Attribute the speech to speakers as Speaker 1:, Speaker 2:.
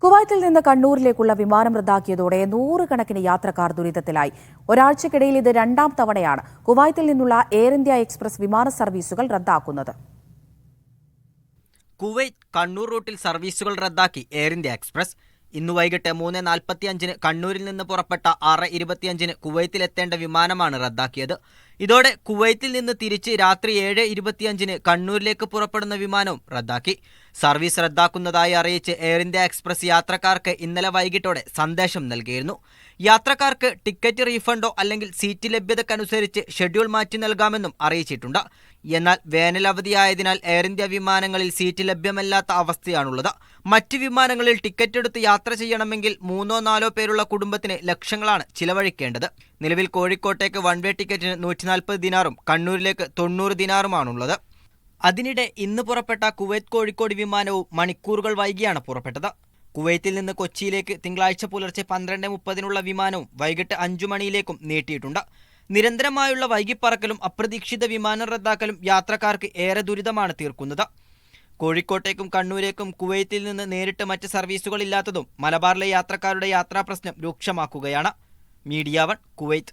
Speaker 1: കുവൈത്തിൽ നിന്ന് കണ്ണൂരിലേക്കുള്ള വിമാനം റദ്ദാക്കിയതോടെ നൂറുകണക്കിന് യാത്രക്കാർ ദുരിതത്തിലായി. ഒരാഴ്ചക്കിടയിൽ ഇത് രണ്ടാം തവണയാണ് കുവൈത്തിൽ നിന്നുള്ള എയർ ഇന്ത്യ എക്സ്പ്രസ് വിമാന സർവീസുകൾ റദ്ദാക്കുന്നത്.
Speaker 2: കുവൈറ്റ് കണ്ണൂർ റൂട്ടിൽ സർവീസുകൾ റദ്ദാക്കി എയർ ഇന്ത്യ എക്സ്പ്രസ്. ഇന്ന് വൈകിട്ട് 3:45 കണ്ണൂരിൽ നിന്ന് പുറപ്പെട്ട 6:25 കുവൈത്തിലെത്തേണ്ട വിമാനമാണ് റദ്ദാക്കിയത്. ഇതോടെ കുവൈത്തിൽ നിന്ന് തിരിച്ച് രാത്രി 7:25 കണ്ണൂരിലേക്ക് പുറപ്പെടുന്ന വിമാനവും റദ്ദാക്കി. സർവീസ് റദ്ദാക്കുന്നതായി അറിയിച്ച് എയർ ഇന്ത്യ എക്സ്പ്രസ് യാത്രക്കാർക്ക് ഇന്നലെ വൈകിട്ടോടെ സന്ദേശം നൽകിയിരുന്നു. യാത്രക്കാർക്ക് ടിക്കറ്റ് റീഫണ്ടോ അല്ലെങ്കിൽ സീറ്റ് ലഭ്യതക്കനുസരിച്ച് ഷെഡ്യൂൾ മാറ്റി നൽകാമെന്നും അറിയിച്ചിട്ടുണ്ട്. എന്നാൽ വേനൽ അവധിയായതിനാൽ എയർ ഇന്ത്യ വിമാനങ്ങളിൽ സീറ്റ് ലഭ്യമല്ലാത്ത അവസ്ഥയാണുള്ളത്. മറ്റ് വിമാനങ്ങളിൽ ടിക്കറ്റ് എടുത്ത് യാത്ര ചെയ്യണമെങ്കിൽ 3-4 പേരുള്ള കുടുംബത്തിന് ലക്ഷങ്ങളാണ് ചിലവഴിക്കേണ്ടത്. നിലവിൽ കോഴിക്കോട്ടേക്ക് വൺ വേ ടിക്കറ്റിന് 140 ദിനാറും കണ്ണൂരിലേക്ക് 90 ദിനാറുമാണുള്ളത്. അതിനിടെ ഇന്ന് പുറപ്പെട്ട കുവൈത്ത് കോഴിക്കോട് വിമാനവും മണിക്കൂറുകൾ വൈകിയാണ് പുറപ്പെട്ടത്. കുവൈത്തിൽ നിന്ന് കൊച്ചിയിലേക്ക് തിങ്കളാഴ്ച പുലർച്ചെ 12:30 വിമാനവും വൈകിട്ട് 5 മണിയിലേക്കും നീട്ടിയിട്ടുണ്ട്. നിരന്തരമായുള്ള വൈകിപ്പറക്കലും അപ്രതീക്ഷിത വിമാനം റദ്ദാക്കലും യാത്രക്കാർക്ക് ഏറെ ദുരിതമാണ് തീർക്കുന്നത്. കോഴിക്കോട്ടേക്കും കണ്ണൂരേക്കും കുവൈത്തിൽ നിന്ന് നേരിട്ട് മറ്റ് സർവീസുകളില്ലാത്തതും മലബാറിലെ യാത്രക്കാരുടെ യാത്രാപ്രശ്നം രൂക്ഷമാക്കുകയാണ്. Media 1 Kuwait.